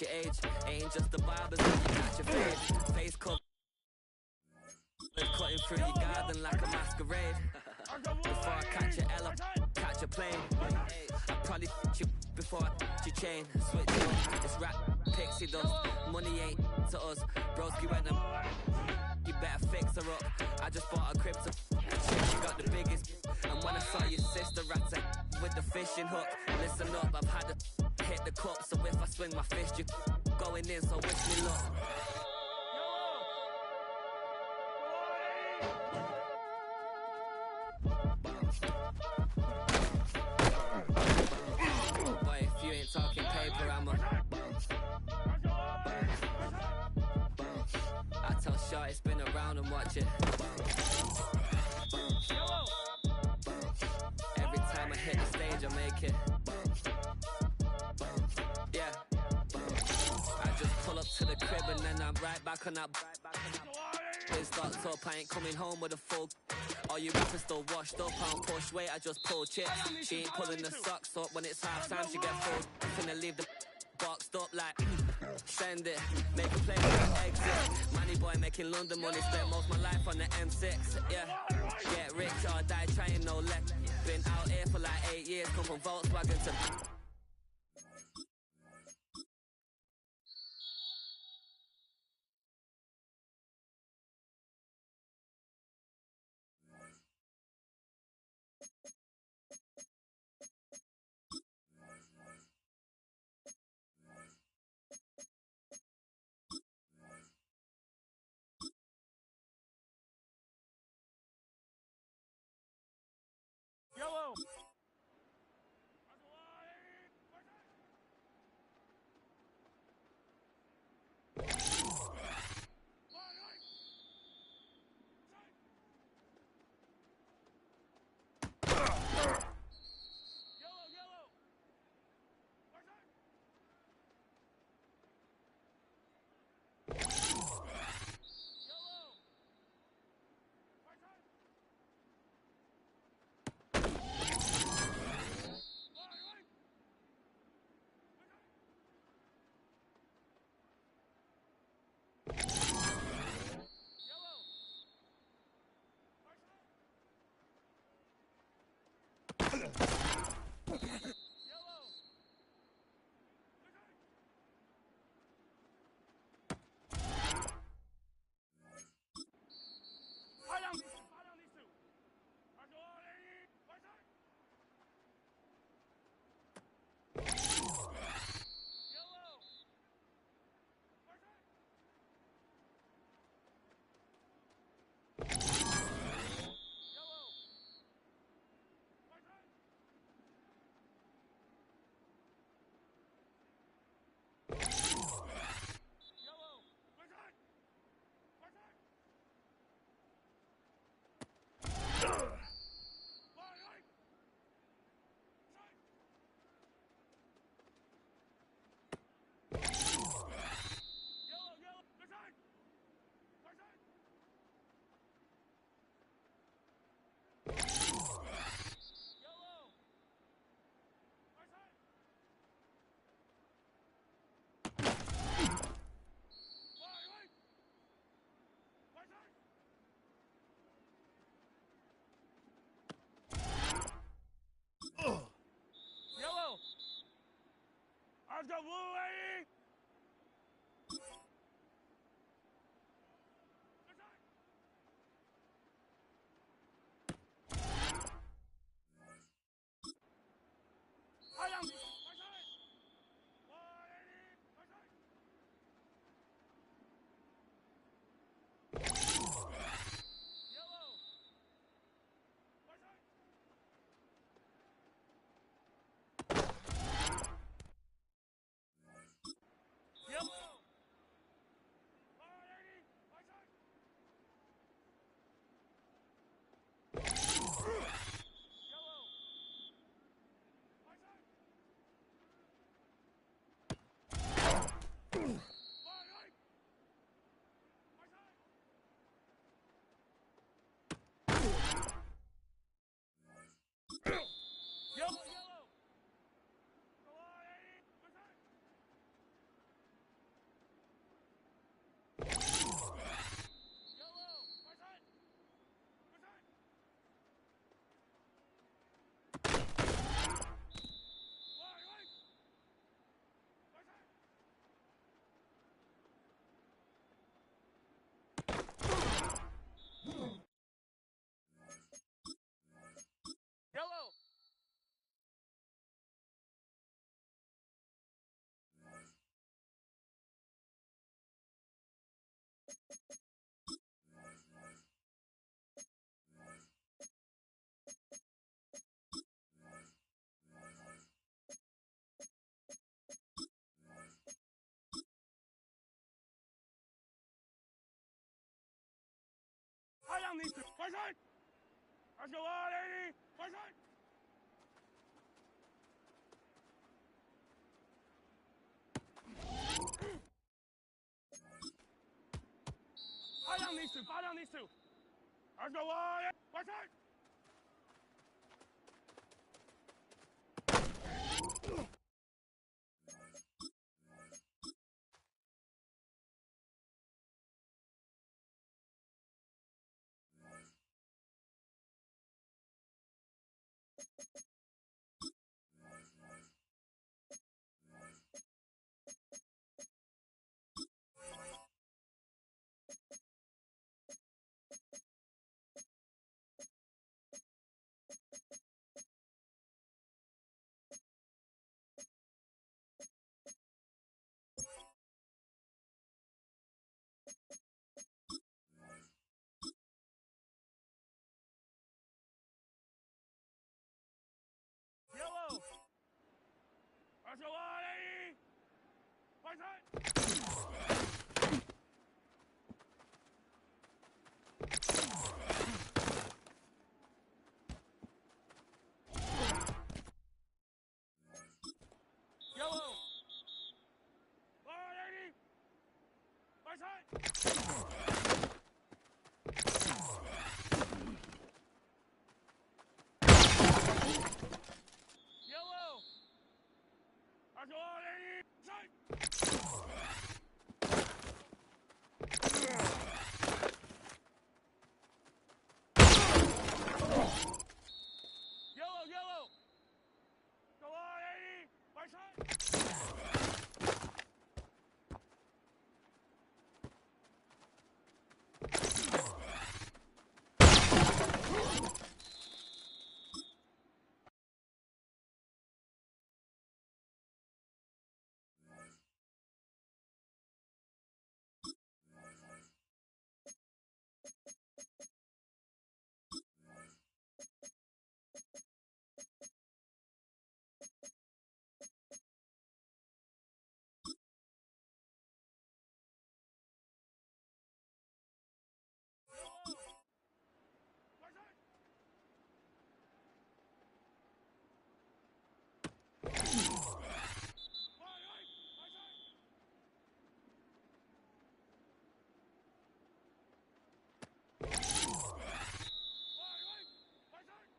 your age. Ain't just the barbers when you catch your fade. Face covered, cutting through your garden like a masquerade. Before I catch your Ella, catch a plane. I probably you before I your chain. Switch on, it's rap, pixie dust. Money ain't to us. Broski went them. You better fix her up. I just bought a crib to she got the biggest. And when I saw your sister rat with the fishing hook, listen up, I've had to hit the cup. So if I swing my fist, you going in, so wish me luck. Boy, if you ain't talking paper, I'm a I tell Shorty spin around and watch it. Every time I hit the stage, I make it. Yeah. I just pull up to the crib and then I'm right back on that. It's locked up, I ain't coming home with a full. All you rappers still washed up, I don't push weight, I just pull chips. She ain't pulling the socks up when it's half time, she get full. Finna leave the boxed up like send it, make a play for the exit. Money boy making London money, spent most of my life on the M6. Yeah, get rich or die trying, no left. Been out here for like 8 years, come from Volkswagen to Yellow! Let's go on, 80. Right side. Fire down these two. Fire down these two. Let's go on. Right side. Yellow. Let's go on, 80. Right side. Yellow. On, 80. Right side. Yellow. Let's go on, 80. Side. Yellow, yellow. Go on, 80. Right side. Right side. Right, right. Right side. Right, right. Right side.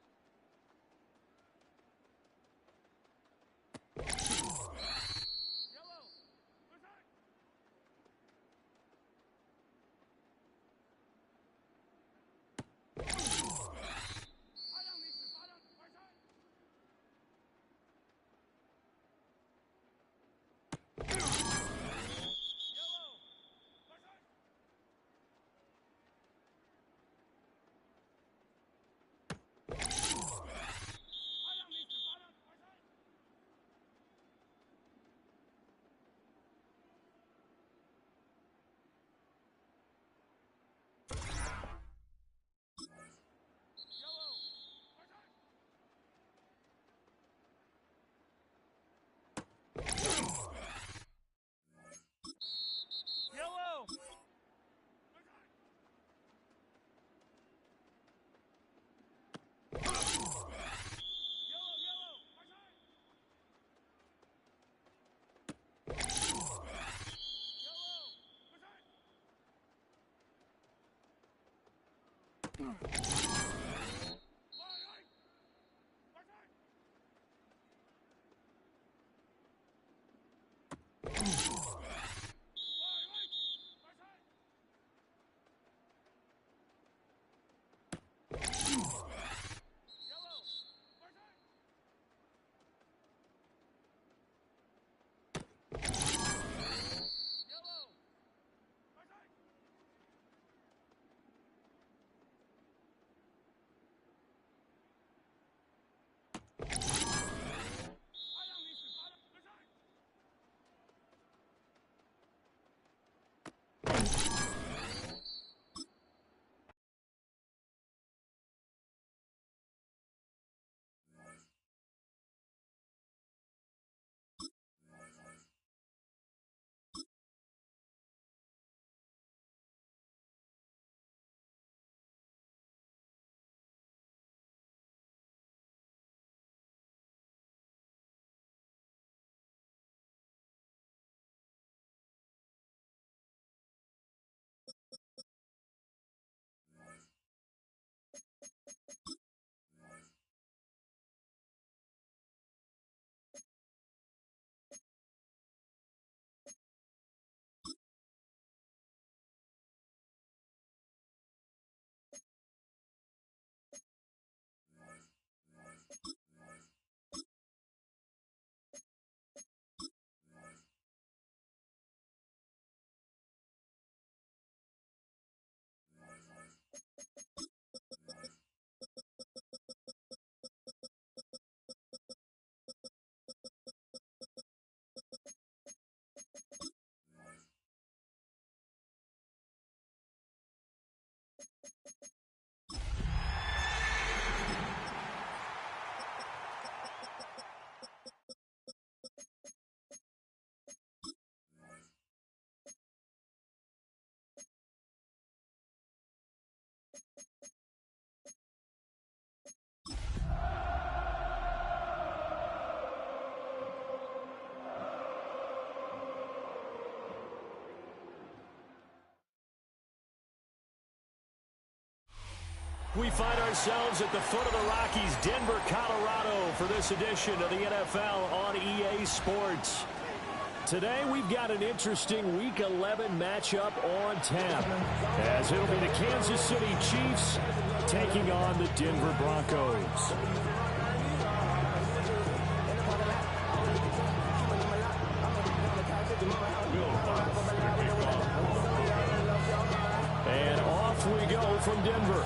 Yellow. Right side. Fire down these two. Fire down. Right side. Yellow. Right side. Fire down these two. Fire down. Right side. Yellow. Right side. Yellow. Right side. Yellow, yellow. Right side. Yellow. Right side. Right, right. Right side. Right, right. Right side. Yellow. Right side. Yellow. Right side. We find ourselves at the foot of the Rockies, Denver, Colorado, for this edition of the NFL on EA Sports. Today, we've got an interesting Week 11 matchup on tap, as it'll be the Kansas City Chiefs taking on the Denver Broncos. And off we go from Denver.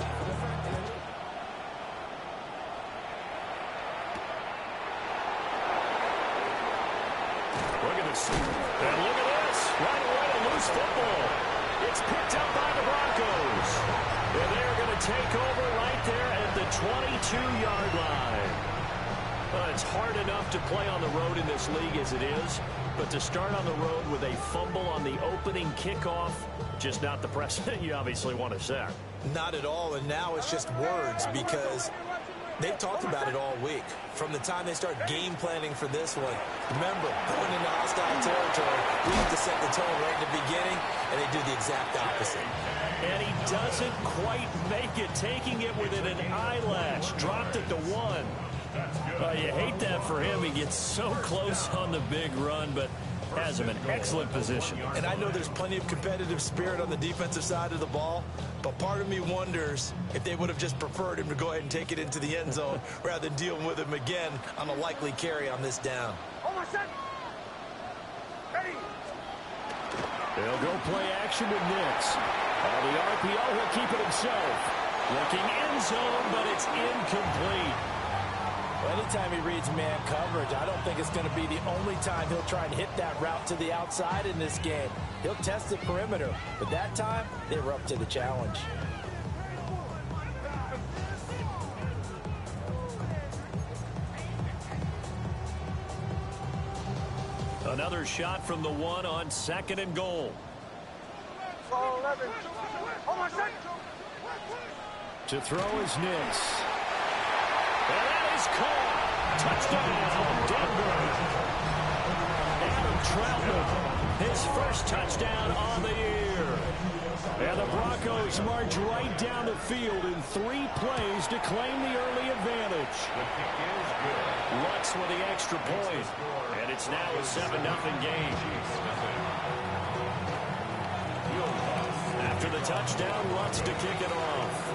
And look at this. Right away, a loose football. It's picked up by the Broncos. And they're going to take over right there at the 22-yard line. It's hard enough to play on the road in this league as it is, but to start on the road with a fumble on the opening kickoff, just not the precedent you obviously want to set. Not at all, and now it's just words because they've talked about it all week. From the time they start game planning for this one, remember, going into hostile territory, we have to set the tone right in the beginning, and they do the exact opposite. And he doesn't quite make it, taking it within an eyelash, dropped it to 1. You hate that for him. He gets so close on the big run, but has him in excellent position. And I know there's plenty of competitive spirit on the defensive side of the ball, but part of me wonders if they would have just preferred him to go ahead and take it into the end zone rather than dealing with him again on a likely carry on this down. They'll go play action with Nix. The RPO, he'll keep it himself. Looking end zone, but it's incomplete. Well, anytime he reads man coverage, I don't think it's going to be the only time he'll try and hit that route to the outside in this game. He'll test the perimeter, but that time, they were up to the challenge. Another shot from the 1 on 2nd and goal. To throw is Nix. And that is caught. Touchdown, Denver. Adam Troutman, his first touchdown on the year. And the Broncos march right down the field in 3 plays to claim the early advantage. Lutz with the extra point. And it's now a 7-0 game. After the touchdown, Lutz to kick it off.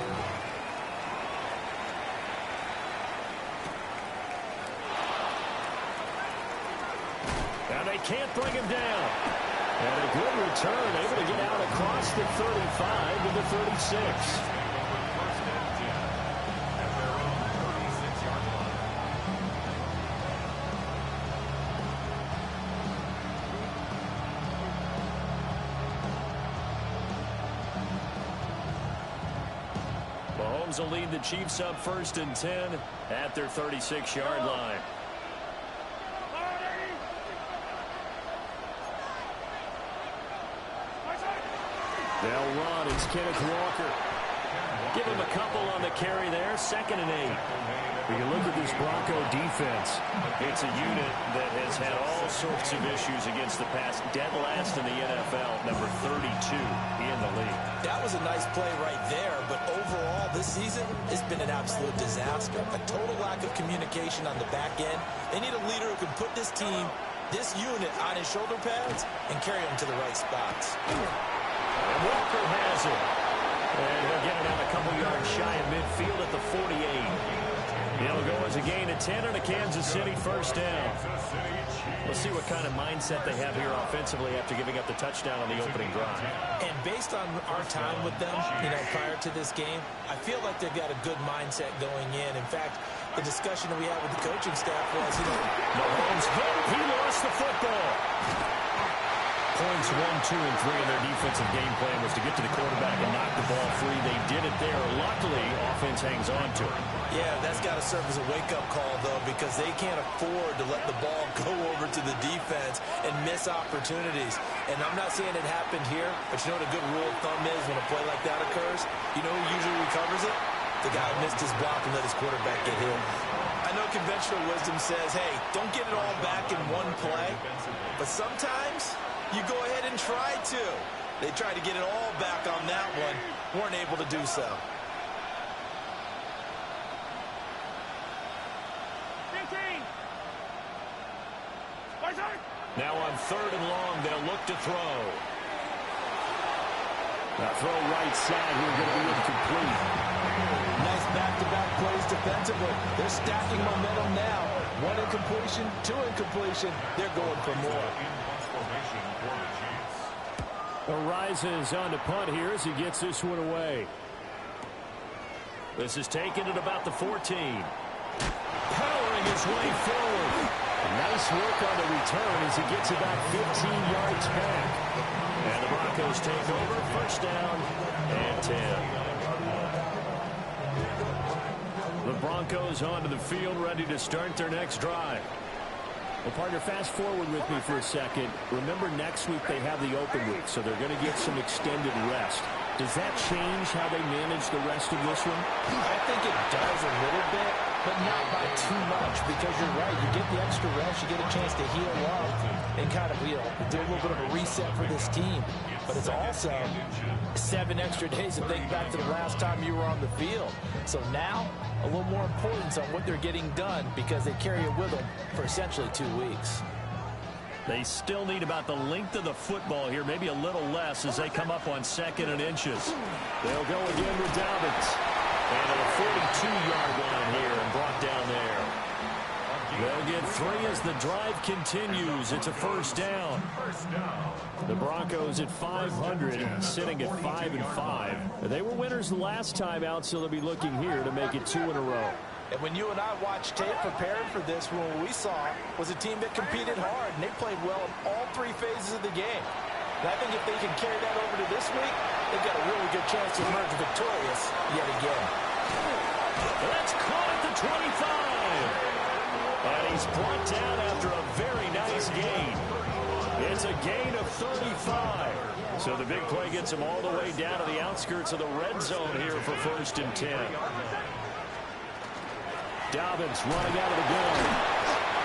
And they can't bring him down. And a good return, able to get out across the 35 to the 36. Mahomes will lead the Chiefs up 1st and 10 at their 36-yard line. They'll run. It's Kenneth Walker. Give him a couple on the carry there. 2nd and 8. When you look at this Bronco defense, it's a unit that has had all sorts of issues against the pass. Dead last in the NFL, number 32 in the league. That was a nice play right there, but overall this season, it's been an absolute disaster. A total lack of communication on the back end. They need a leader who can put this team, this unit, on his shoulder pads and carry them to the right spots. And Walker has it. And he'll get it out a couple yards shy of midfield at the 48. It'll go as a gain of 10 and a Kansas City first down. We'll see what kind of mindset they have here offensively after giving up the touchdown on the opening drive. And based on our time with them, prior to this game, I feel like they've got a good mindset going in. In fact, the discussion that we had with the coaching staff was, Mahomes hit. He lost the football. Points 1, 2, and 3 in their defensive game plan was to get to the quarterback and knock the ball free. They did it there. Luckily, offense hangs on to it. Yeah, that's got to serve as a wake-up call, though, because they can't afford to let the ball go over to the defense and miss opportunities. And I'm not saying it happened here, but you know what a good rule of thumb is when a play like that occurs? You know who usually recovers it? The guy who missed his block and let his quarterback get hit. I know conventional wisdom says, hey, don't get it all back in one play, but sometimes you go ahead and try to. They tried to get it all back on that one, weren't able to do so. Now on 3rd and long, they'll look to throw. Now throw right side here, going to be incomplete. Nice back-to-back plays defensively. They're stacking momentum now. 1 incompletion, 2 incompletion. They're going for more. Arises on the punt here as he gets this one away. This is taken at about the 14. Powering his way forward. Nice work on the return as he gets about 15 yards back. And the Broncos take over, 1st down and 10. The Broncos onto the field, ready to start their next drive. Well, partner, fast forward with me for a second. Remember, next week they have the open week, so they're going to get some extended rest. Does that change how they manage the rest of this one? I think it does a little bit, but not by too much, because you're right. You get the extra rest, you get a chance to heal up and kind of, do a little bit of a reset for this team. But it's also 7 extra days to think back to the last time you were on the field. So now, a little more importance on what they're getting done because they carry it with them for essentially 2 weeks. They still need about the length of the football here, maybe a little less as they come up on 2nd and inches. They'll go again with Dobbins. And at a 42-yard line here and brought down there. They'll get 3 as the drive continues. It's a 1st down. The Broncos at 500, sitting at 5-5. They were winners the last time out, so they'll be looking here to make it 2 in a row. And when you and I watched tape preparing for this, what we saw was a team that competed hard, and they played well in all 3 phases of the game. And I think if they can carry that over to this week, they've got a really good chance to emerge victorious yet again. That's caught at the 25. And he's brought down after a very nice gain. It's a gain of 35. So the big play gets him all the way down to the outskirts of the red zone here for 1st and 10. Dobbins running out of the gun.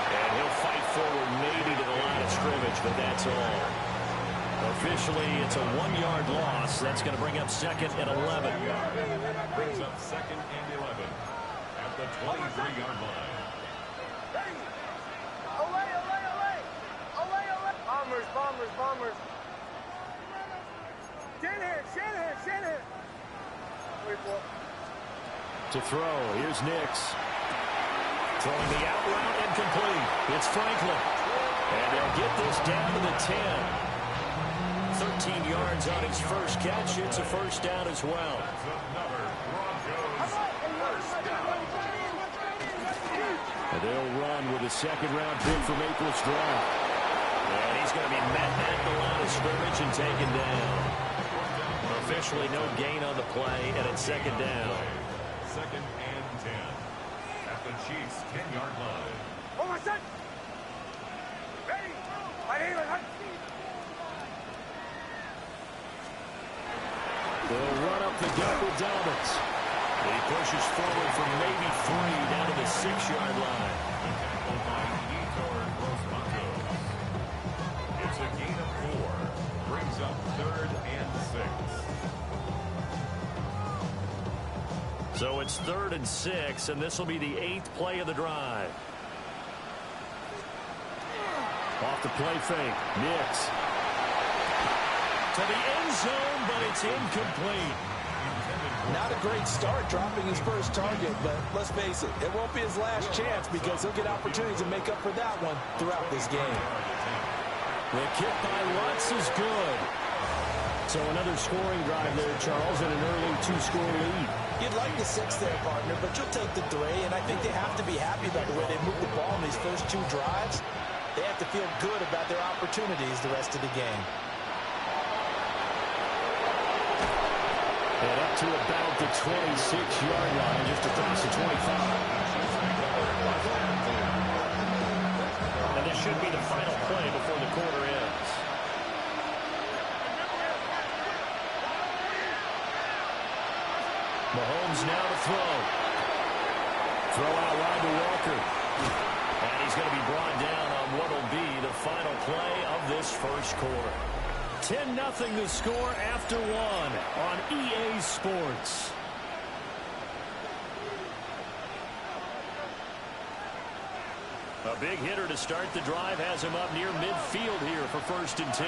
And he'll fight forward maybe to the line of scrimmage, but that's all. Officially, it's a 1-yard loss. That's going to bring up 2nd and 11. Brings up 2nd and 11 at the 23-yard line. Bombers. Shanahan. To throw, here's Nix. Throwing the out route, incomplete. It's Franklin. And they'll get this down to the 10. 13 yards on his first catch. It's a 1st down as well. And they'll run with a 2nd-round pick from April's draft. And he's going to be met at the line of scrimmage and taken down. Officially no gain on the play, and it's 2nd down. 2nd and 10 at the Chiefs' 10-yard line. Oh, my son! Ready! They'll run up the gut with Dobbins. He pushes forward from maybe 3 down to the 6-yard line. It's a gain of 4. Brings up 3rd and 6. So it's 3rd and 6, and this will be the 8th play of the drive. Off the play fake, Nix. To the end zone, but it's incomplete. Not a great start dropping his first target, but let's face it, it won't be his last chance because he'll get opportunities to make up for that one throughout this game. The kick by Lutz is good. So another scoring drive there, Charles, and an early 2-score lead. You'd like the 6 there, partner, but you'll take the 3, and I think they have to be happy about the way they moved the ball in these first 2 drives. They have to feel good about their opportunities the rest of the game. And up to about the 26-yard line, just across the 25. And this should be the final play before the quarter ends. Mahomes now to throw. Throw out wide to Walker. And he's going to be brought down on what will be the final play of this first quarter. 10-0 the score after 1 on EA Sports. A big hitter to start the drive has him up near midfield here for 1st and 10.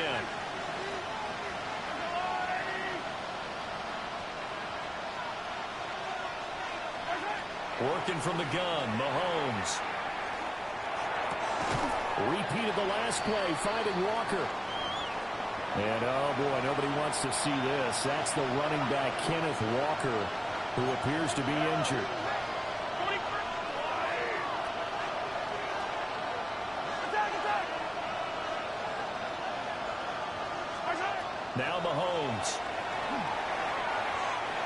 Working from the gun, Mahomes. Repeat of the last play, finding Walker. And, oh, boy, nobody wants to see this. That's the running back, Kenneth Walker, who appears to be injured. Now Mahomes.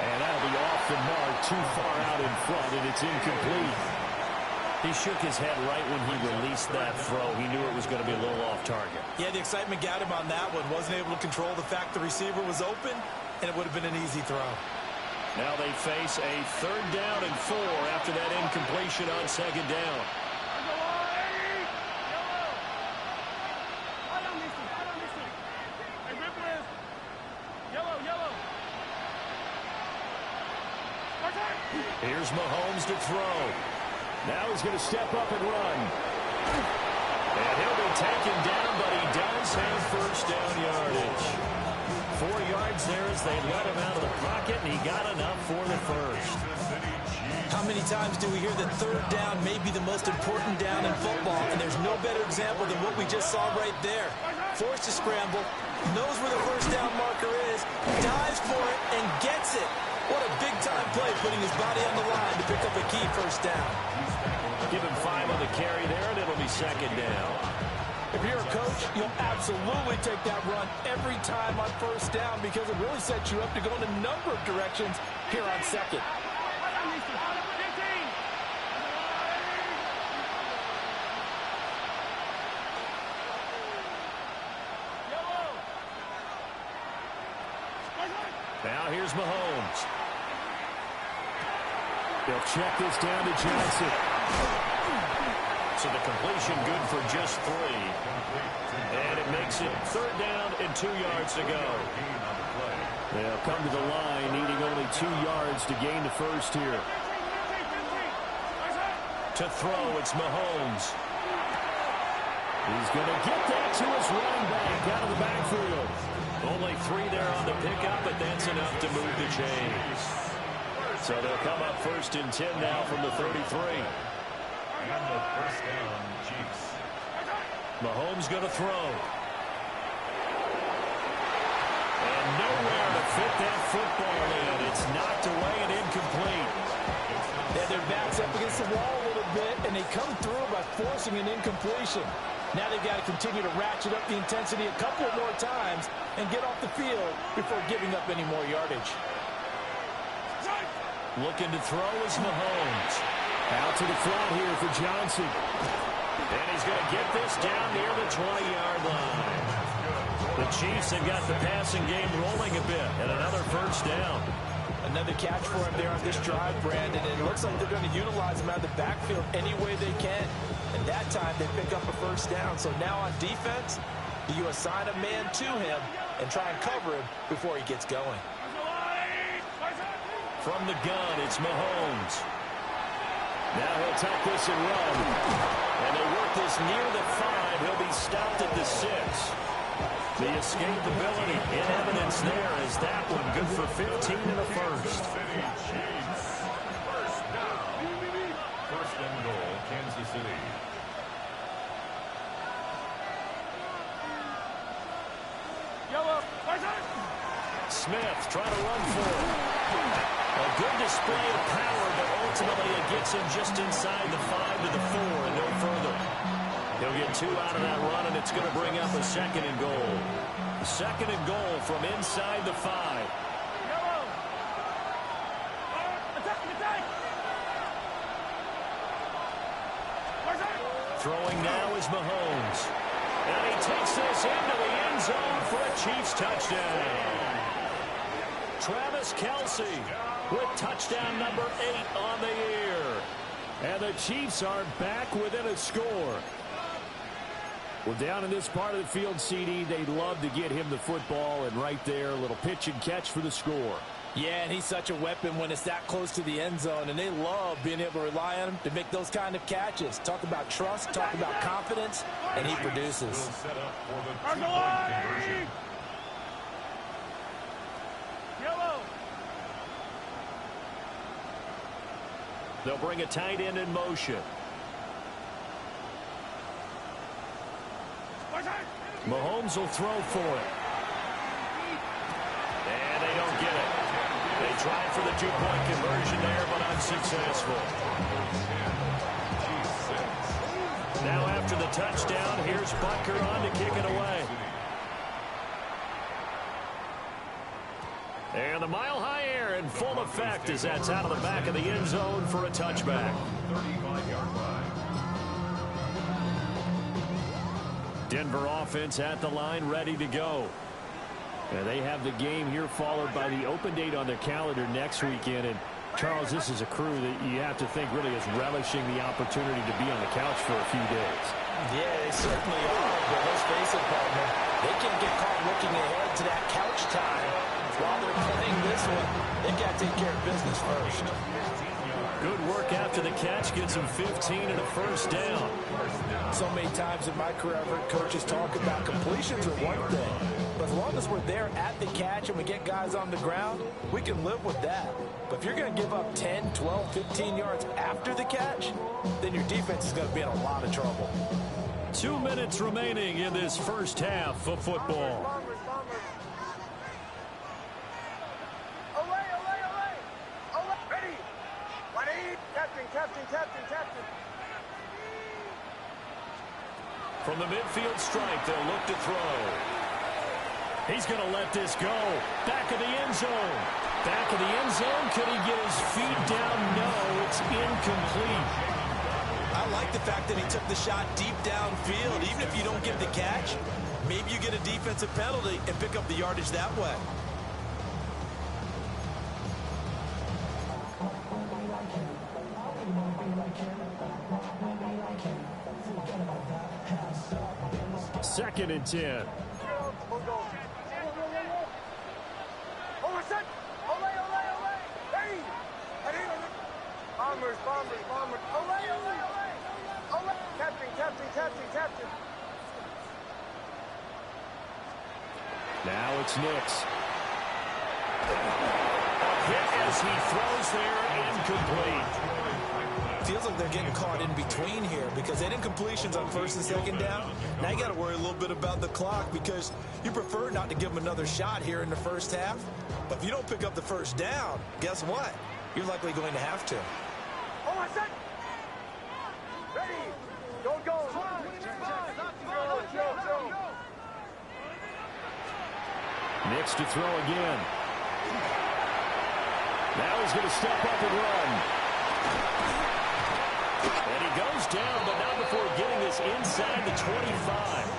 And that'll be off the mark, too far out in front, and it's incomplete. He shook his head right when he released that throw. He knew it was going to be a little off target. Yeah, the excitement got him on that one. Wasn't able to control the fact the receiver was open, and it would have been an easy throw. Now they face a 3rd down and 4 after that incompletion on 2nd down. Here's Mahomes to throw. Now he's going to step up and run. And he'll be taken down, but he does have 1st down yardage. 4 yards there as they let him out of the pocket, and he got enough for the 1st. How many times do we hear that 3rd down may be the most important down in football, and there's no better example than what we just saw right there. Forced to scramble, knows where the 1st down marker is, dives for it, and gets it. What a big-time play, putting his body on the line to pick up a key 1st down. Give him 5 on the carry there, and it'll be 2nd down. If you're a coach, you'll absolutely take that run every time on 1st down because it really sets you up to go in a number of directions here on 2nd. Now here's Mahomes. They'll check this down to Johnson. So the completion good for just 3. And it makes it 3rd down and 2 yards to go. They'll come to the line, needing only 2 yards to gain the 1st here. To throw, it's Mahomes. He's going to get that to his running back out of the backfield. Only 3 there on the pickup, but that's enough to move the chains. So they'll come up 1st and 10 now from the 33. And the 1st down, Chiefs. Mahomes going to throw. And nowhere to fit that football in. It's knocked away and incomplete. Yeah, their back's up against the wall a little bit, and they come through by forcing an incompletion. Now they've got to continue to ratchet up the intensity a couple more times and get off the field before giving up any more yardage. Looking to throw is Mahomes. Out to the flat here for Johnson. And he's going to get this down near the 20-yard line. The Chiefs have got the passing game rolling a bit, and another 1st down. Another catch for him there on this drive, Brandon, and it looks like they're going to utilize him out of the backfield any way they can. And that time they pick up a 1st down. So now on defense, you assign a man to him and try and cover him before he gets going. From the gun, it's Mahomes. Now he'll tuck this and run. And they work this near the 5. He'll be stopped at the 6. The escapability in evidence there as that one good for 15 in the 1st. Chiefs. 1st down. 1st and goal, Kansas City. Smith trying to run for it. A good display of power, but ultimately it gets him just inside the 5 to the 4 and no further. He'll get 2 out of that run, and it's going to bring up a 2nd and goal. 2nd and goal from inside the 5. Throwing now is Mahomes. And he takes this into the end zone for a Chiefs touchdown. Travis Kelce with touchdown number 8 on the year. And the Chiefs are back within a score. Well, down in this part of the field, CD, they'd love to get him the football, and right there, a little pitch and catch for the score. Yeah, and he's such a weapon when it's that close to the end zone, and they love being able to rely on him to make those kind of catches. Talk about trust, talk about confidence, and he produces. Set up for the two-point conversion. Yellow. They'll bring a tight end in motion. Mahomes will throw for it. And they don't get it. They tried for the two-point conversion there, but unsuccessful. Now after the touchdown, here's Butker on to kick it away. And the mile-high air in full effect as that's out of the back of the end zone for a touchback. 35-yard line. Denver offense at the line, ready to go. And they have the game here followed by the open date on their calendar next weekend. And Charles, this is a crew that you have to think really is relishing the opportunity to be on the couch for a few days. Yeah, they certainly are, but let's face it, partner. They can get caught looking ahead to that couch time while they're playing this one. They got to take care of business first. Good work after the catch, gets him 15 and a first down. So many times in my career, I've heard coaches talk about completions are one thing. But as long as we're there at the catch and we get guys on the ground, we can live with that. But if you're going to give up 10, 12, 15 yards after the catch, then your defense is going to be in a lot of trouble. 2 minutes remaining in this first half of football. From the midfield stripe, they'll look to throw. He's going to let this go. Back of the end zone. Back of the end zone. Could he get his feet down? No, it's incomplete. I like the fact that he took the shot deep downfield. Even if you don't get the catch, maybe you get a defensive penalty and pick up the yardage that way. Second and 10. Now it's Nix. A hit as he throws there, incomplete. Feels like they're getting caught in between here because they didn't completions on first and second down. Now you got to worry a little bit about the clock because you prefer not to give them another shot here in the first half. But if you don't pick up the first down, guess what? You're likely going to have to. Ready. Go. Nix to throw again. Now he's going to step up and run. And he goes down, but not before getting this inside the 25.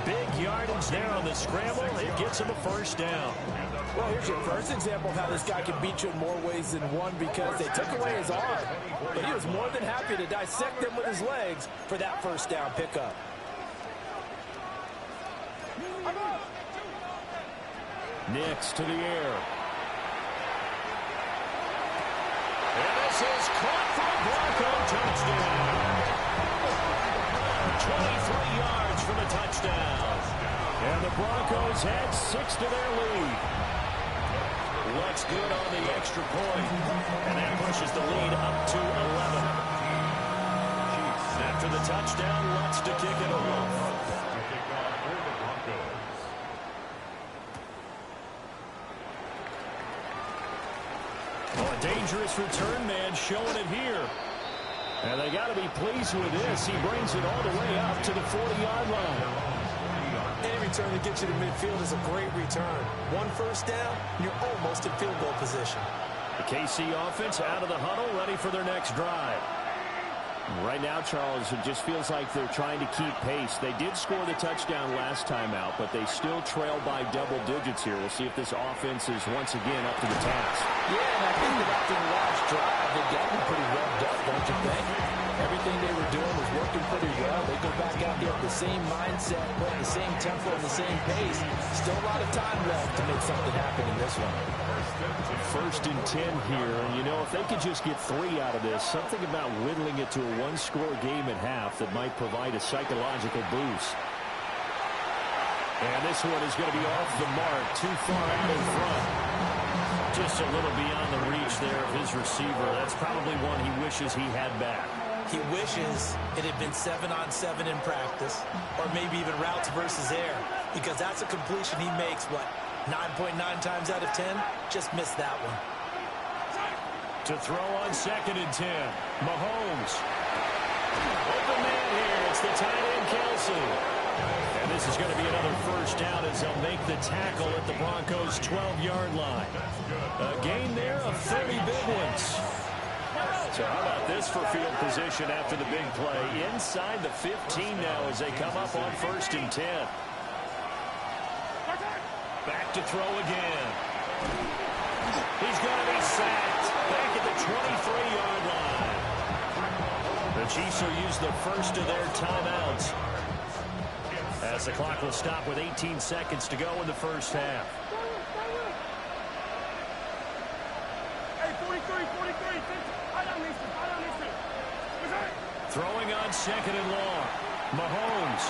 Big yardage there on the scramble. It gets him a first down. Well, here's your first example of how this guy can beat you in more ways than one because they took away his arm. But he was more than happy to dissect them with his legs for that first down pickup. Nix to the air. And this is caught for a Bronco touchdown. 23 yards for the touchdown. And the Broncos had 6 to their lead. Looks good on the extra point. And that pushes the lead up to 11. After the touchdown, Lutz to kick it off. Oh, a dangerous return man showing it here. And they got to be pleased with this. He brings it all the way up to the 40-yard line. Any return that gets you to midfield is a great return. One first down, and you're almost in field goal position. The KC offense out of the huddle, ready for their next drive. Right now, Charles, it just feels like they're trying to keep pace. They did score the touchdown last time out, but they still trail by double digits here. We'll see if this offense is once again up to the task. Yeah, and I think that after the last drive, they got them pretty revved up, don't you think? Everything they were doing was working pretty well. They go back out there with the same mindset, putting the same tempo and the same pace. Still a lot of time left to make something happen in this one. 1st and 10 here, and you know, if they could just get 3 out of this, something about whittling it to a one-score game at half that might provide a psychological boost. And this one is going to be off the mark, too far out in front. Just a little beyond the reach there of his receiver. That's probably one he wishes he had back. He wishes it had been 7-on-7 in practice, or maybe even routes versus air, because that's a completion he makes, what, 9.9 times out of 10? Just missed that one. To throw on 2nd and 10. Mahomes. Open man here. It's the tight end, Kelsey. And this is going to be another 1st down as they'll make the tackle at the Broncos' 12-yard line. A gain there of 30 big ones. So how about this for field position after the big play? Inside the 15 now as they come up on 1st and 10. Back to throw again. He's going to be sacked back at the 23-yard line. The Chiefs will use the first of their timeouts as the clock will stop with 18 seconds to go in the 1st half. Hey, 43. Throwing on 2nd and long. Mahomes.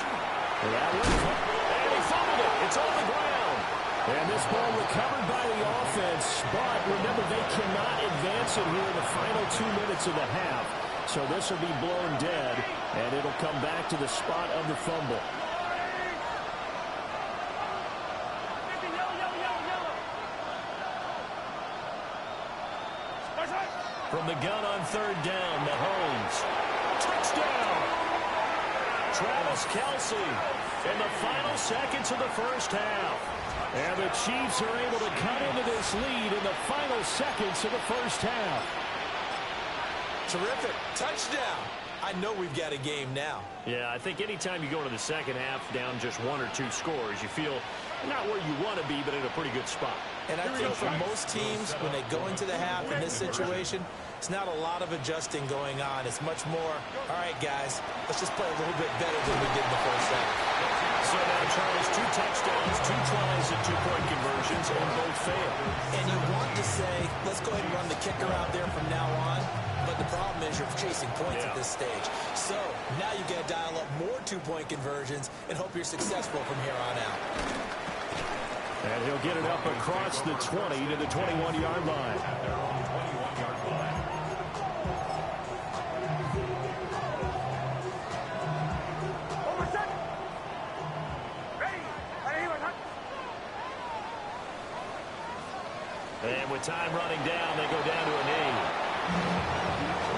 And he fumbled it. It's on the ground. And this ball recovered by the offense. But remember, they cannot advance it here in the final 2 minutes of the half. So this will be blown dead, and it'll come back to the spot of the fumble. From the gun on 3rd down, Mahomes. Touchdown! Travis Kelsey in the final seconds of the 1st half. And the Chiefs are able to cut into this lead in the final seconds of the 1st half. Terrific. Touchdown. I know we've got a game now. Yeah, I think anytime you go into the 2nd half down just 1 or 2 scores, you feel not where you want to be, but in a pretty good spot. And I think for most teams, when they go into the half in this situation, it's not a lot of adjusting going on. It's much more, all right, guys, let's just play a little bit better than we did in the 1st half. So now, Charles, 2 touchdowns, 2 tries, and 2-point conversions, and both failed. And you want to say, let's go ahead and run the kicker out there from now on. But the problem is you're chasing points at this stage. So now you got to dial up more 2-point conversions and hope you're successful from here on out. And he'll get it up across the 20 to the 21-yard line. And with time running down, they go down to a knee.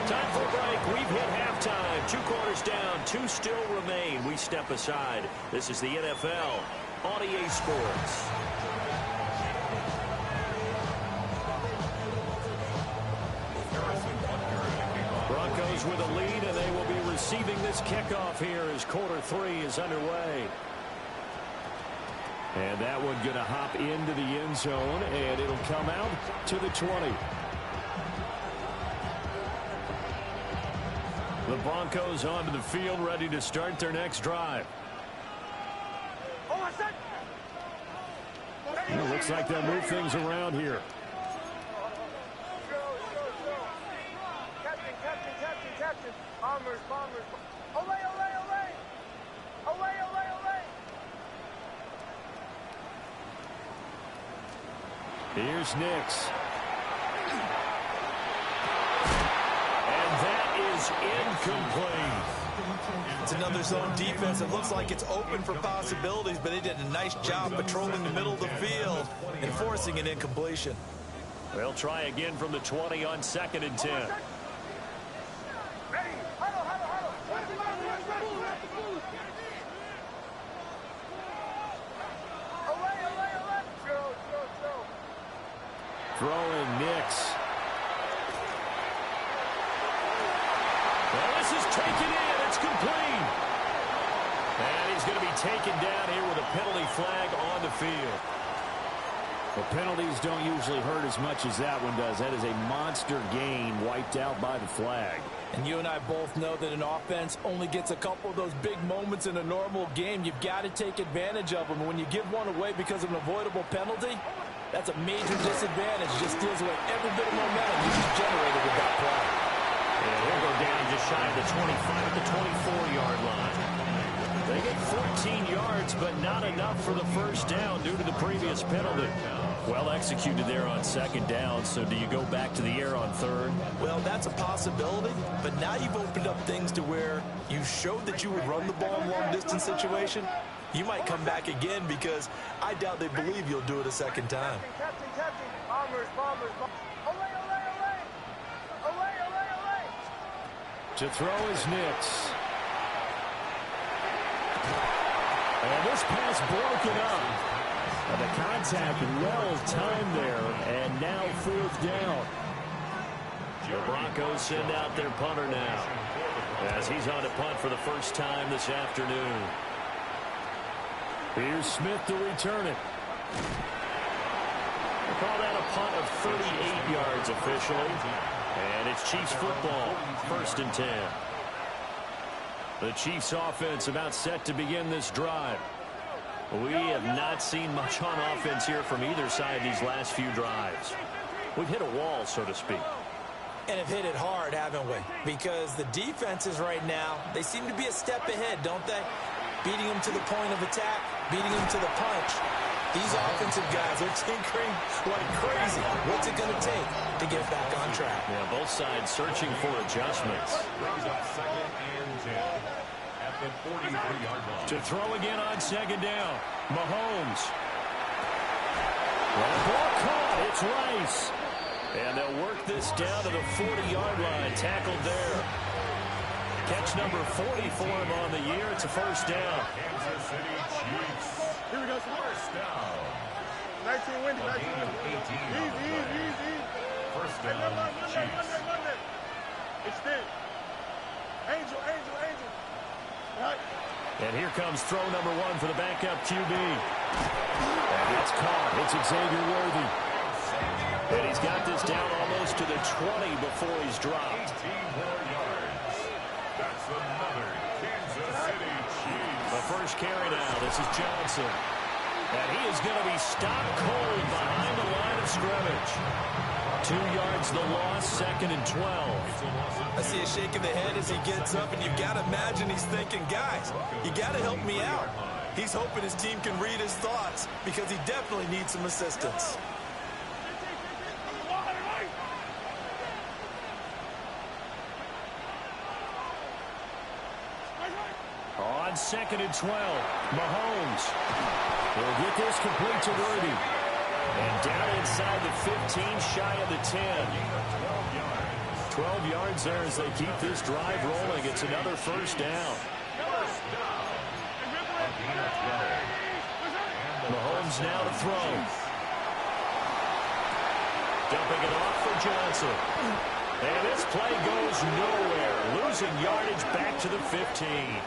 Time for a break. We've hit halftime. 2 quarters down. 2 still remain. We step aside. This is the NFL on EA Sports. Broncos with a lead, and they will be receiving this kickoff here as quarter 3 is underway. And that one going to hop into the end zone, and it'll come out to the 20. The Broncos onto the field, ready to start their next drive. It looks like they'll move things around here. Captain. Bombers. Olay. Here's Nix. And that is incomplete. It's another zone defense. It looks like it's open for possibilities, but they did a nice job patrolling the middle of the field and forcing an incompletion. They'll try again from the 20 on 2nd and 10. Throwing Nix. Well, this is taken in. It's complete. And he's going to be taken down here with a penalty flag on the field. The penalties don't usually hurt as much as that one does. That is a monster gain wiped out by the flag. And you and I both know that an offense only gets a couple of those big moments in a normal game. You've got to take advantage of them. When you give one away because of an avoidable penalty, that's a major disadvantage. Just steals away every bit of momentum you just generated with that play. And he'll go down just shy of the 25 at the 24-yard line. They get 14 yards, but not enough for the first down due to the previous penalty. Well executed there on second down, so do you go back to the air on third? Well, that's a possibility, but now you've opened up things to where you showed that you would run the ball in long-distance situation. You might come back again because I doubt they believe you'll do it a second time. Captain. Bombers. Olay. To throw is Nix. And this pass broken up. And the contact well timed there, and now fourth down. The Broncos send out their punter now, as he's on to punt for the first time this afternoon. Here's Smith to return it. We call that a punt of 38 yards officially. And it's Chiefs football, 1st and 10. The Chiefs offense about set to begin this drive. We have not seen much on offense here from either side these last few drives. We've hit a wall, so to speak. And have hit it hard, haven't we? Because the defenses right now, they seem to be a step ahead, don't they? Beating them to the point of attack, beating them to the punch. These offensive guys are tinkering like crazy. What's it going to take to get back on track? Yeah, both sides searching for adjustments. Brings up 2nd and 10 at the 43-yard line. To throw again on second down. Mahomes. Well, ball caught. It's Rice. And they'll work this down to the 40-yard line. Tackled there. Catch number 40 for him on the year. It's a first down. Kansas City Chiefs. Here we go. First down. 19 windy. Easy. First down, Chiefs. Extend. Angel. Right. And here comes throw number 1 for the backup QB. And it's caught. It's Xavier Worthy. And he's got this down almost to the 20 before he's dropped. 18 more yards. That's another Kansas City Chiefs. The first carry now. This is Johnson. And he is going to be stopped cold behind the line of scrimmage. 2 yards the loss, 2nd and 12. I see a shake of the head as he gets up, and you've got to imagine he's thinking, guys, you got to help me out. He's hoping his team can read his thoughts because he definitely needs some assistance. On 2nd and 12, Mahomes will get this complete to Worthy. And down inside the 15, shy of the 10. 12 yards there as they keep this drive rolling. It's another first down. Mahomes now to throw. Dumping it off for Johnson. And this play goes nowhere. Losing yardage back to the 15.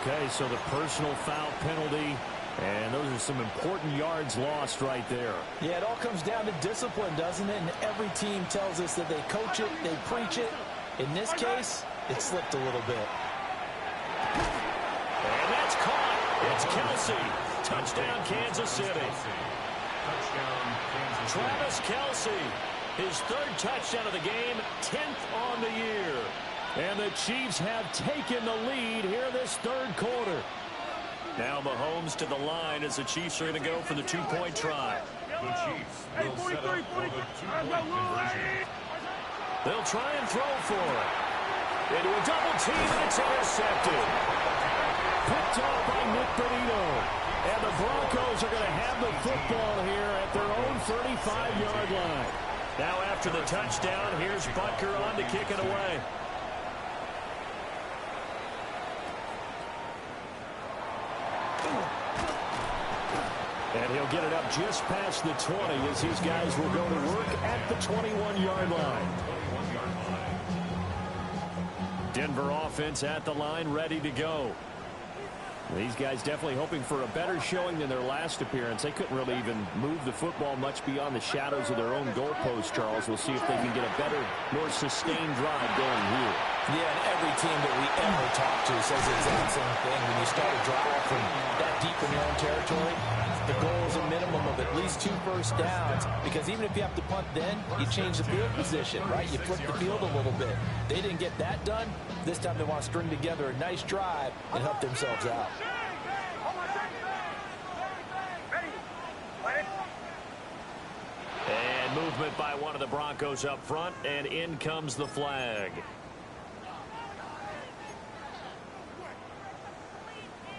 Okay, so the personal foul penalty, and those are some important yards lost right there. Yeah, it all comes down to discipline, doesn't it? And every team tells us that they coach it, they preach it. In this case, it slipped a little bit. And that's caught. It's Kelsey. Touchdown, Kansas City. Travis Kelsey, his 3rd touchdown of the game, 10th on the year. And the Chiefs have taken the lead here this 3rd quarter. Now Mahomes to the line as the Chiefs are going to go for the 2-point try. The Chiefs will set up for the 2-point conversion. They'll try and throw for it. Into a double team, and it's intercepted. Picked off by Nick Benito. And the Broncos are going to have the football here at their own 35-yard line. Now after the touchdown, here's Butker on to kick it away. And he'll get it up just past the 20 as these guys will go to work at the 21-yard line. Denver offense at the line, ready to go. These guys definitely hoping for a better showing than their last appearance. They couldn't really even move the football much beyond the shadows of their own goalpost, Charles. We'll see if they can get a better, more sustained drive going here. Yeah, and every team that we ever talk to says the exact same thing. When you start a drive from that deep in your own territory, the goal is a minimum of at least 2 first downs, because even if you have to punt then, you change the field position, right? You flip the field a little bit. They didn't get that done. This time they want to string together a nice drive and help themselves out. And movement by one of the Broncos up front, and in comes the flag.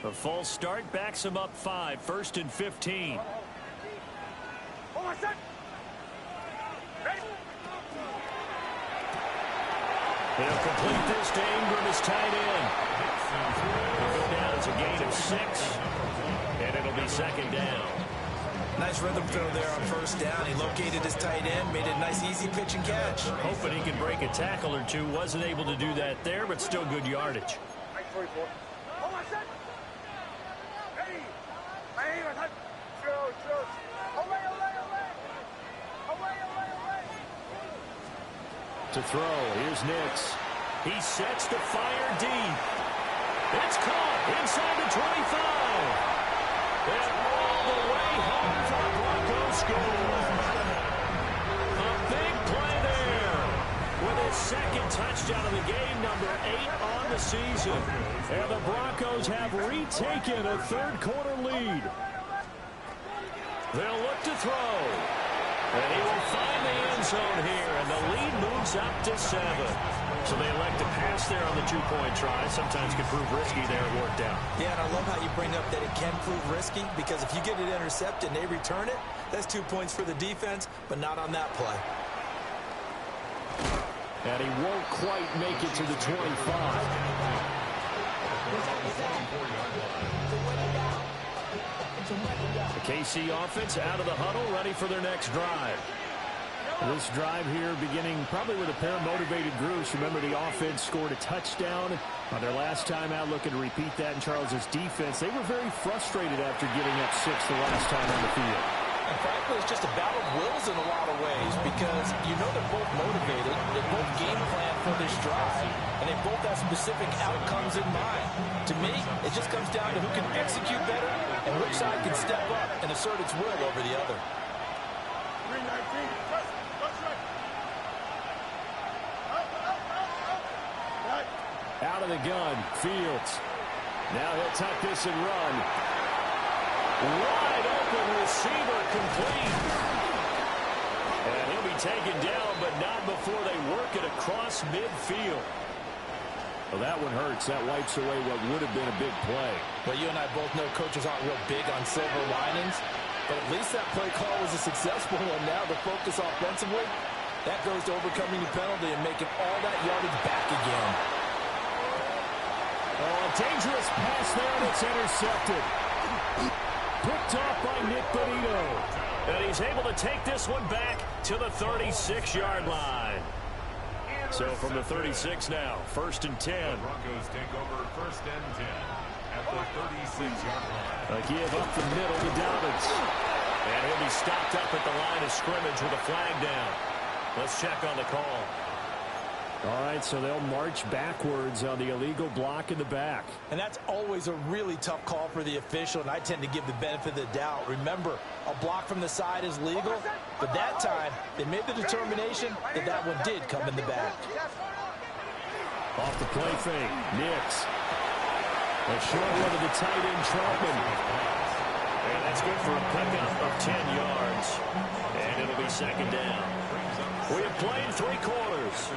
A false start backs him up 5, 1st and 15. He'll complete this to Ingram as tight end. He'll go down as a gain of 6, and it'll be 2nd down. Nice rhythm throw there on 1st down. He located his tight end, made a nice easy pitch and catch. Hoping he can break a tackle or two. Wasn't able to do that there, but still good yardage. To throw, here's Nix. He sets to fire deep. It's caught inside the 25. And all the way home for the Broncos score. A big play there with his 2nd touchdown of the game, number 8 on the season. And the Broncos have retaken a 3rd quarter lead. They'll look to throw. And he will find the end zone here, and the lead moves up to 7. So they elect to pass there on the 2-point try. Sometimes can prove risky there. It worked out. Yeah, and I love how you bring up that it can prove risky, because if you get it intercepted and they return it, that's 2 points for the defense, but not on that play. And he won't quite make it to the 25. The KC offense out of the huddle, ready for their next drive. This drive here beginning probably with a pair of motivated groups. Remember, the offense scored a touchdown on their last time out, looking to repeat that in Charles's defense. They were very frustrated after giving up 6 the last time on the field. And frankly, it's just a battle of wills in a lot of ways, because you know they're both motivated, they both game plan for this drive, and they both have specific outcomes in mind. To me, it just comes down to who can execute better and which side can step up and assert its will over the other. Out of the gun, Fields. Now he'll tuck this and run. Wide open receiver, complete. And he'll be taken down, but not before they work it across midfield. Well, that one hurts. That wipes away what would have been a big play. Well, you and I both know coaches aren't real big on silver linings, but at least that play call was a successful one. Now the focus offensively, that goes to overcoming the penalty and making all that yardage back again. Oh, a dangerous pass there, and it's intercepted. Picked off by Nick Bonito. And he's able to take this one back to the 36-yard line. So from the 36 now, 1st and 10. Broncos take over 1st and 10 at the 36-yard line. A give up the middle to Dobbins. And he'll be stopped up at the line of scrimmage with a flag down. Let's check on the call. All right, so they'll march backwards on the illegal block in the back. And that's always a really tough call for the official, and I tend to give the benefit of the doubt. Remember, a block from the side is legal, but that time they made the determination that that one did come in the back. Off the play fake, Nix. A short one to the tight end, Troutman. And that's good for a pickup of 10 yards. And it'll be 2nd down. We have played 3 quarters.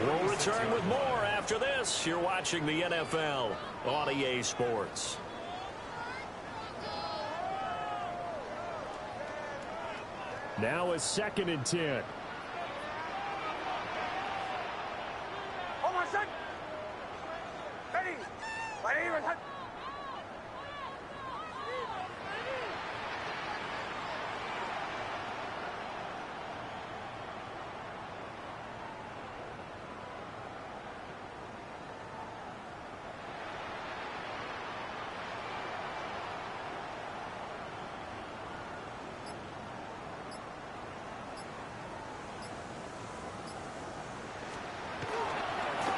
We'll return with more after this. You're watching the NFL on EA Sports. Now a 2nd and 10.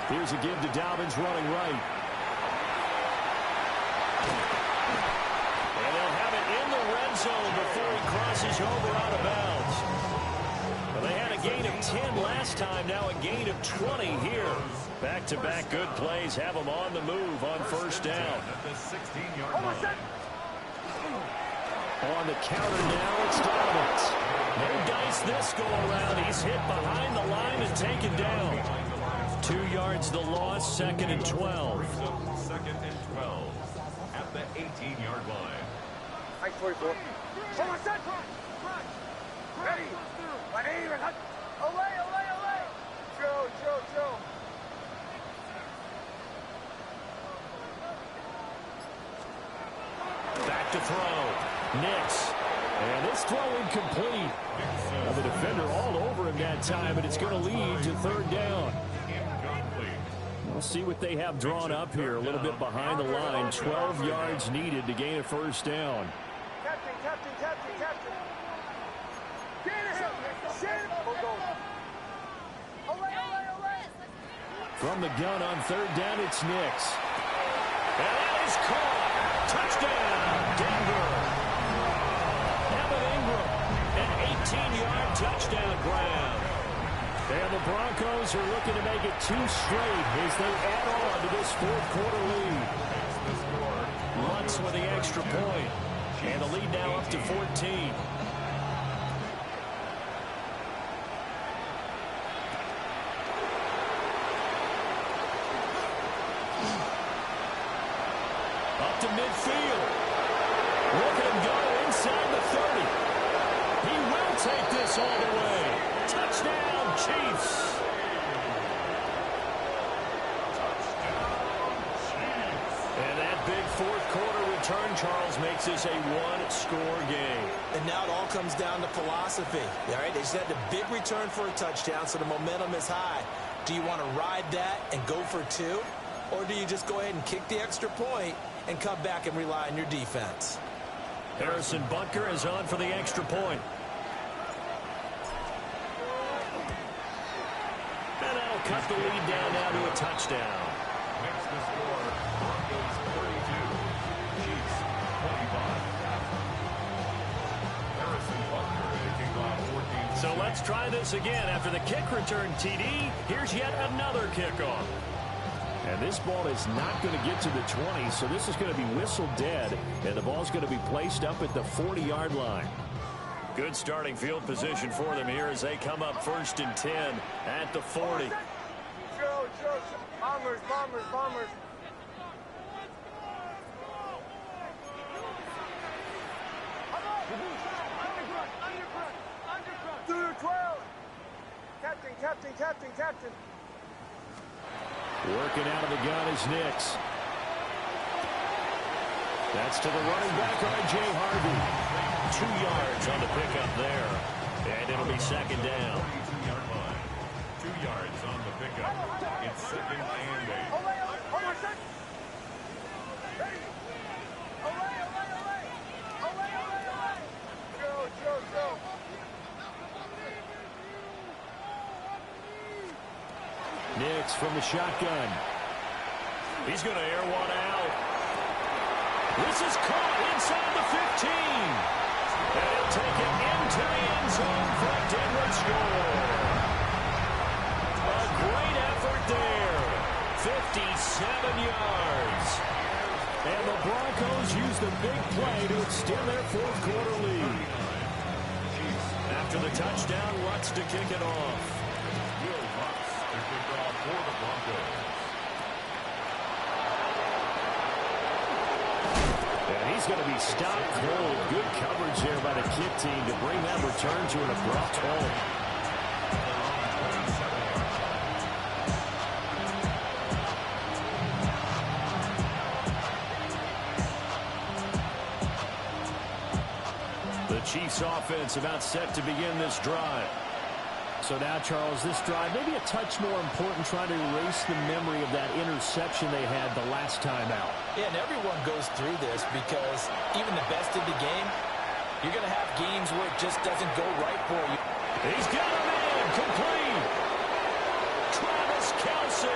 Here's a give to Dobbins running right. And they'll have it in the red zone before he crosses over out of bounds. Well, they had a gain of 10 last time, now a gain of 20 here. Back-to-back good plays have them on the move on first down. At the 16-yard line. On the counter now, it's Dobbins. No dice this go around. He's hit behind the line and taken down. 2 yards the loss, 2nd and 12. Second and 12 at the 18-yard line. Mike 44. Almost set. Ready. Away. Joe. Back to throw. Nix. And this throw incomplete. Well, the defender all over him that time, and it's going to lead to 3rd down. We'll see what they have drawn up here. A little bit behind the line. 12 yards needed to gain a first down. Captain. Away. From the gun on 3rd down, it's Nix. And that is caught. Touchdown, Denver. Evan Ingram, an 18-yard touchdown grab. And the Broncos are looking to make it 2 straight as they add on to this 4th quarter lead. Lutz with the extra point. And the lead now up to 14. Up to midfield. Look at him go inside the 30. He will take this all the way. Touchdown, Chiefs. And that big 4th quarter return, Charles, makes this a 1-score game. And now it all comes down to philosophy. All right, they just had a big return for a touchdown, so the momentum is high. Do you want to ride that and go for 2? Or do you just go ahead and kick the extra point and come back and rely on your defense? Harrison Butker is on for the extra point. And that'll cut the lead down now to a touchdown. Makes the score Broncos 42, Chiefs 25. Harrison Butker taking off 14. So let's try this again. After the kick return, TD, here's yet another kickoff. And this ball is not going to get to the 20, so this is going to be whistled dead, and the ball's going to be placed up at the 40-yard line. Good starting field position for them here as they come up 1st and 10 at the 40. Joe. Bombers. Undercut. Through 12. Captain. Working out of the gun is Nix. That's to the running back, R.J. Harvey. 2 yards on the pickup there. And it'll be 2nd down. 42-yard line. 2 yards on the pickup. It's 2nd and 8. Away. Joe. Nix from the shotgun. He's going to air one out. This is caught inside the 15. And he'll take it into the end zone for a Denver score. A great effort there. 57 yards. And the Broncos use the big play to extend their 4th quarter lead. After the touchdown, Lutz to kick it off. Will Lutz to kick off for the Broncos. And he's going to be stopped cold. Good coverage there by the kick team to bring that return to an abrupt halt. The Chiefs offense about set to begin this drive. So now, Charles, this drive maybe a touch more important, trying to erase the memory of that interception they had the last time out. Yeah, and everyone goes through this because even the best in the game, you're going to have games where it just doesn't go right for you. He's got him in, complete. Travis Kelce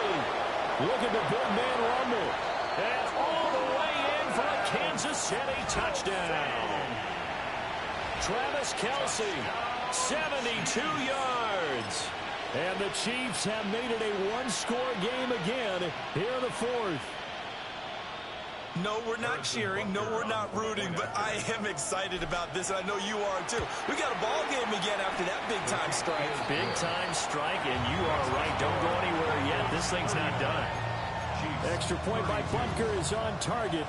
Look at the big man rumble. And all the way in for a Kansas City touchdown. Travis Kelce, 72 yards. And the Chiefs have made it a one-score game again here in the fourth. No, we're not cheering. No, we're not rooting, but I am excited about this, and I know you are too. We got a ball game again after that big-time strike. Big-time strike, and you are right. Don't go anywhere yet. This thing's not done. Extra point by Butker is on target.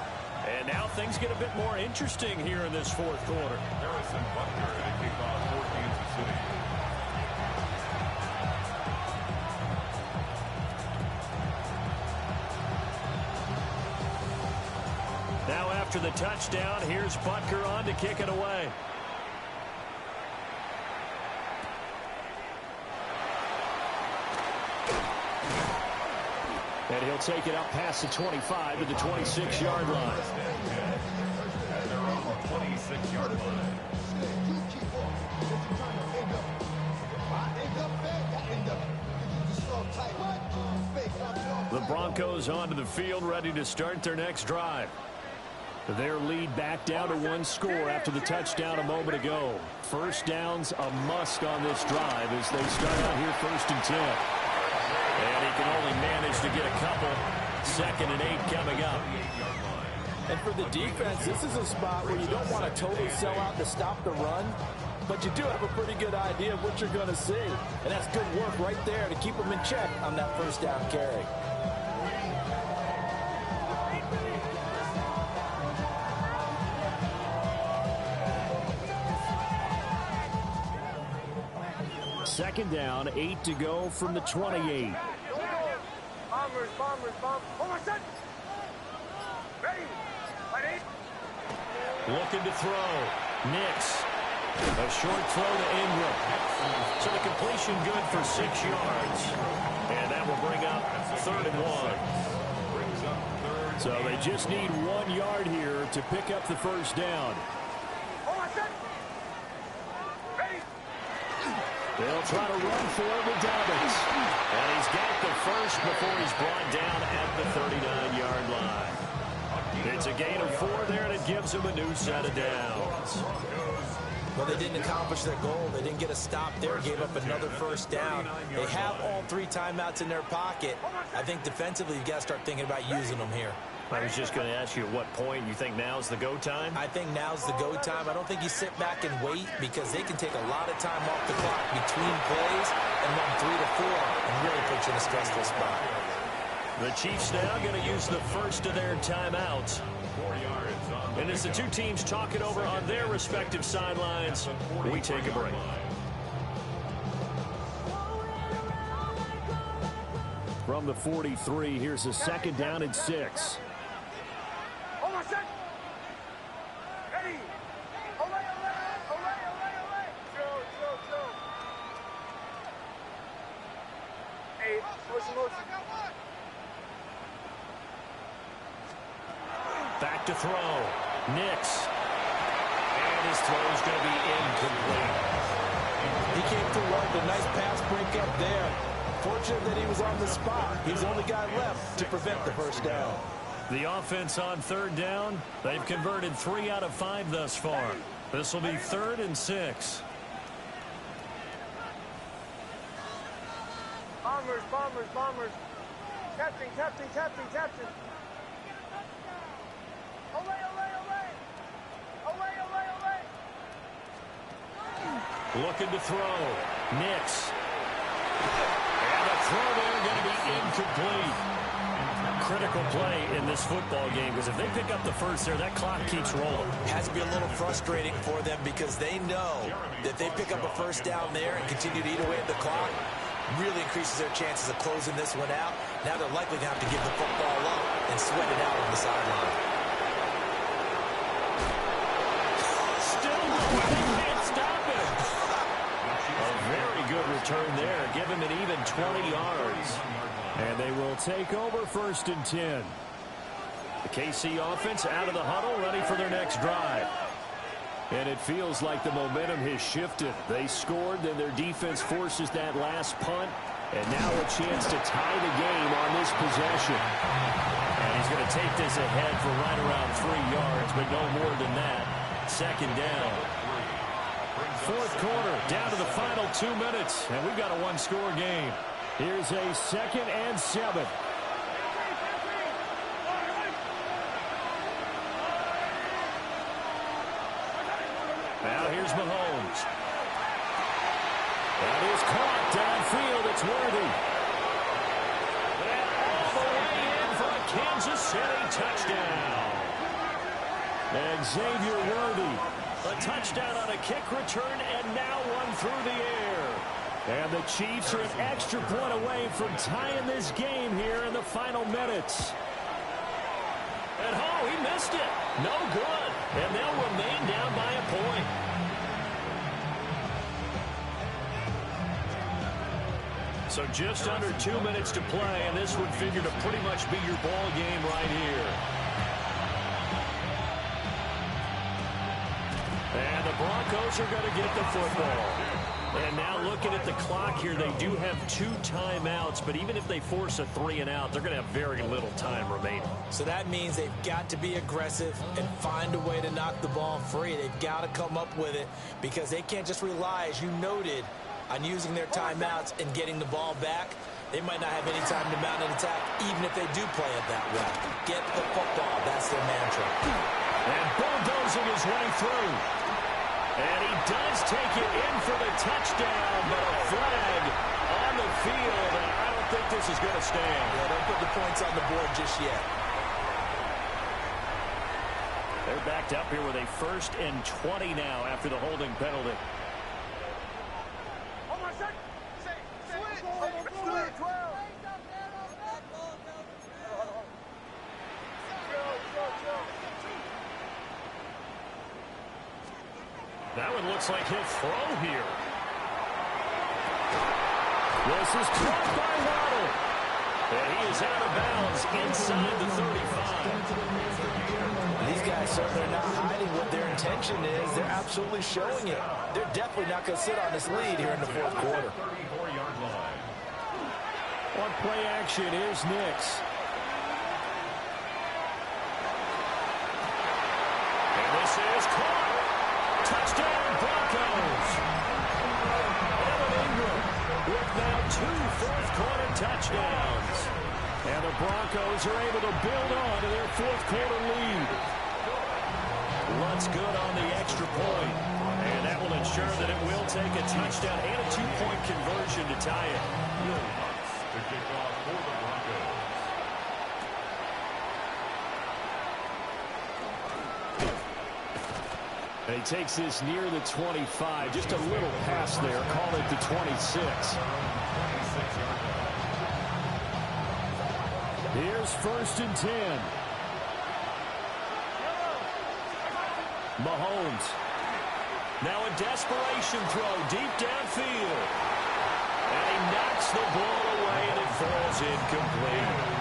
And now things get a bit more interesting here in this fourth quarter. Harrison Butker to kick off for Kansas City. Now after the touchdown, here's Butker on to kick it away. And he'll take it up past the 25 to the 26-yard line. At their own 26-yard line. The Broncos onto the field, ready to start their next drive. Their lead back down to one score after the touchdown a moment ago. First down's a must on this drive as they start out here 1st and 10. And he can only manage to get a couple. 2nd and 8 coming up. And for the defense, this is a spot where you don't want to totally sell out to stop the run, but you do have a pretty good idea of what you're going to see. And that's good work right there to keep them in check on that first down carry. Second down, 8 to go from the 28. Bombers. Hold on, set. Ready. Ready. Looking to throw. Nix. A short throw to Ingram. So the completion good for 6 yards. And that will bring up 3rd and 1. So they just need 1 yard here to pick up the first down. Hold on, set. Ready. They'll try to run for it with Dobbins. And he's got the first before he's brought down at the 39-yard line. It's a gain of 4 there, and it gives him a new set of downs. Well, they didn't accomplish their goal. They didn't get a stop there, gave up another first down. They have all 3 timeouts in their pocket. I think defensively you've got to start thinking about using them here. I was just going to ask you at what point you think now's the go time? I think now's the go time. I don't think you sit back and wait because they can take a lot of time off the clock between plays and run 3 to 4 and really put you in a stressful spot. The Chiefs now going to use the first of their timeouts. 4 yards on. And as the two teams talk it over on their respective sidelines, we take a break. From the 43, here's a 2nd down and 6. Hold on, set. Ready. Away. Slow. 8. Motion. Back to throw. Nix. And his throw is going to be incomplete. He came through well with a nice pass break up there. Fortunate that he was on the spot. He's the only guy left to prevent the first down. The offense on 3rd down, they've converted 3 out of 5 thus far. This will be 3rd and 6. Bombers. Captain. Away. Looking to throw. Nix. And the throw there going to be incomplete. Critical play in this football game because if they pick up the first there, that clock keeps rolling. Has to be a little frustrating for them because they know that they pick up a first down there and continue to eat away at the clock, really increases their chances of closing this one out. Now they're likely to have to give the football up and sweat it out on the sideline. Still going. They can't stop him. A very good return there. Give him an even 20 yards. And they will take over 1st and 10. The KC offense out of the huddle, ready for their next drive. And it feels like the momentum has shifted. They scored, then their defense forces that last punt. And now a chance to tie the game on this possession. And he's going to take this ahead for right around 3 yards, but no more than that. Second down. Fourth quarter, down to the final 2 minutes, and we've got a one-score game. Here's a 2nd and 7. Now here's Mahomes. That is caught downfield. It's Worthy. And all the way in for a Kansas City touchdown. And Xavier Worthy, a touchdown on a kick return, and now one through the air. And the Chiefs are an extra point away from tying this game here in the final minutes. And oh, he missed it. No good. And they'll remain down by a point. So just under 2 minutes to play, and this would figure to pretty much be your ball game right here. And the Broncos are going to get the football. And now looking at the clock here, they do have 2 timeouts, but even if they force a 3-and-out, they're going to have very little time remaining. So that means they've got to be aggressive and find a way to knock the ball free. They've got to come up with it because they can't just rely, as you noted, on using their timeouts and getting the ball back. They might not have any time to mount an attack, even if they do play it that way. Get the football. That's their mantra. And bulldozing his way through. And he does take it in for the touchdown, but a flag on the field, and I don't think this is going to stand. Yeah, don't put the points on the board just yet. They're backed up here with a 1st and 20 now after the holding penalty. That one looks like he'll throw here. This is caught by Waddle. And he is out of bounds inside the 35. These guys certainly are not hiding what their intention is. They're absolutely showing it. They're definitely not going to sit on this lead here in the fourth quarter. On play action, here's Nix. And this is caught. Touchdown, Broncos. Evan Ingram with now 2 fourth-quarter touchdowns. And the Broncos are able to build on to their fourth-quarter lead. Lutz good on the extra point. And that will ensure that it will take a touchdown and a 2-point conversion to tie it. The kickoff for the Broncos. And he takes this near the 25. Just a little pass there. Call it the 26. Here's 1st and 10. Mahomes. Now a desperation throw deep downfield. And he knocks the ball away, and it falls incomplete.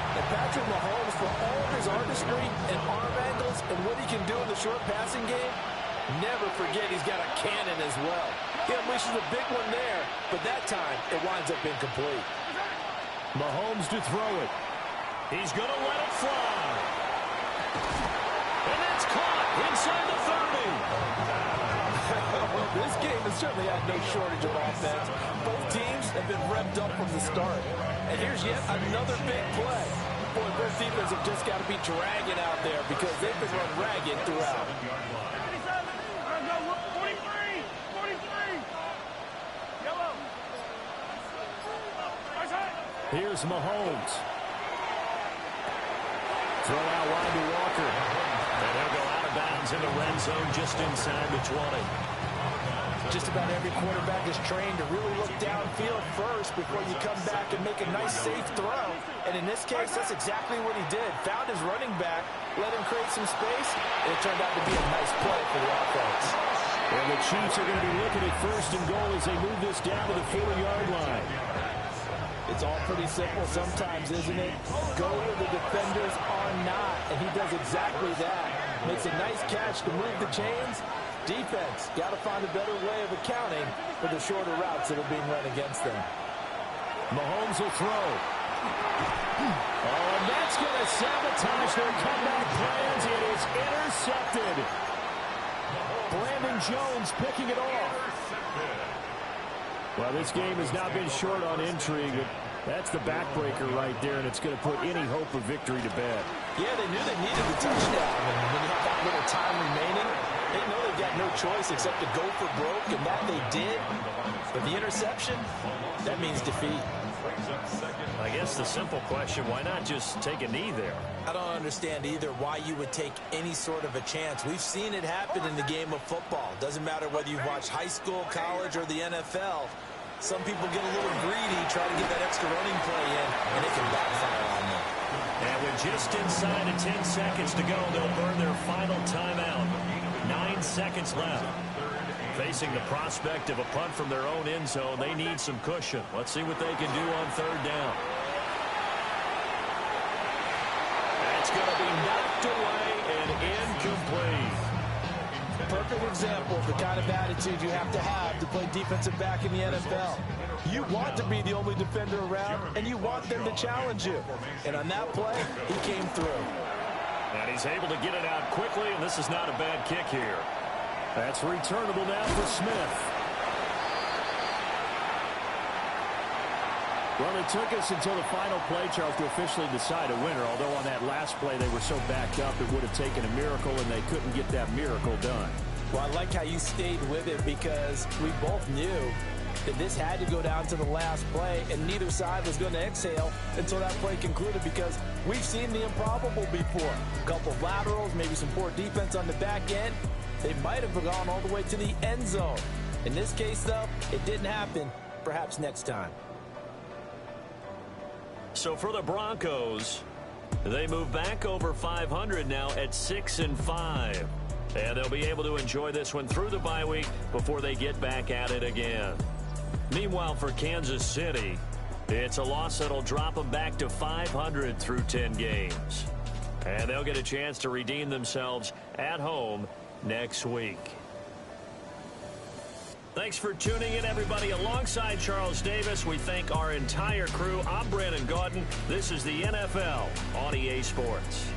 And Patrick Mahomes, for all of his artistry and arm angles and what he can do in the short passing game, never forget he's got a cannon as well. He unleashes a big one there, but that time it winds up incomplete. Mahomes to throw it. He's going to let it fly. And that's caught inside the 30. This game has certainly had no shortage of offense. Both teams have been revved up from the start. And here's yet another big play. Boy, both defenses have just got to be dragging out there because they've been run ragged throughout. 43! 43! Yellow! Here's Mahomes. Throw out wide to Walker. And he'll go out of bounds in the red zone just inside the 20. Just about every quarterback is trained to really look downfield first before you come back and make a nice, safe throw. And in this case, that's exactly what he did. Found his running back, let him create some space, and it turned out to be a nice play for the offense. And the Chiefs are going to be looking at 1st and goal as they move this down to the 40-yard line. It's all pretty simple sometimes, isn't it? Go where the defenders are not, and he does exactly that. Makes a nice catch to move the chains. Defense got to find a better way of accounting for the shorter routes that are being run against them. Mahomes will throw. Oh, and that's going to sabotage their comeback plans. It is intercepted. Brandon Jones picking it off. Well, this game has not been short on intrigue. That's the backbreaker right there, and it's going to put any hope of victory to bed. Yeah, they knew they needed the touchdown, and when you have that little time remaining, they know they've got no choice except to go for broke, and that they did. But the interception, that means defeat. I guess the simple question, why not just take a knee there? I don't understand either why you would take any sort of a chance. We've seen it happen in the game of football. Doesn't matter whether you've watched high school, college, or the NFL. Some people get a little greedy, try to get that extra running play in, and it can backfire on them. And with just inside of 10 seconds to go, they'll burn their final timeout. 9 seconds left. Facing the prospect of a punt from their own end zone, they need some cushion. Let's see what they can do on third down. That's going to be knocked away and incomplete. Perfect example of the kind of attitude you have to play defensive back in the NFL. You want to be the only defender around, and you want them to challenge you. And on that play, he came through. And he's able to get it out quickly, and this is not a bad kick here. That's returnable now for Smith. Well, it took us until the final play, Charles, to officially decide a winner, although on that last play they were so backed up it would have taken a miracle, and they couldn't get that miracle done. Well, I like how you stayed with it because we both knew that this had to go down to the last play, and neither side was going to exhale until that play concluded because we've seen the improbable before. A couple of laterals, maybe some poor defense on the back end. They might have gone all the way to the end zone. In this case, though, it didn't happen. Perhaps next time. So for the Broncos, they move back over 500 now at 6-5. And they'll be able to enjoy this one through the bye week before they get back at it again. Meanwhile, for Kansas City, it's a loss that'll drop them back to 500 through 10 games. And they'll get a chance to redeem themselves at home next week. Thanks for tuning in, everybody. Alongside Charles Davis, we thank our entire crew. I'm Brandon Gaudin. This is the NFL on EA Sports.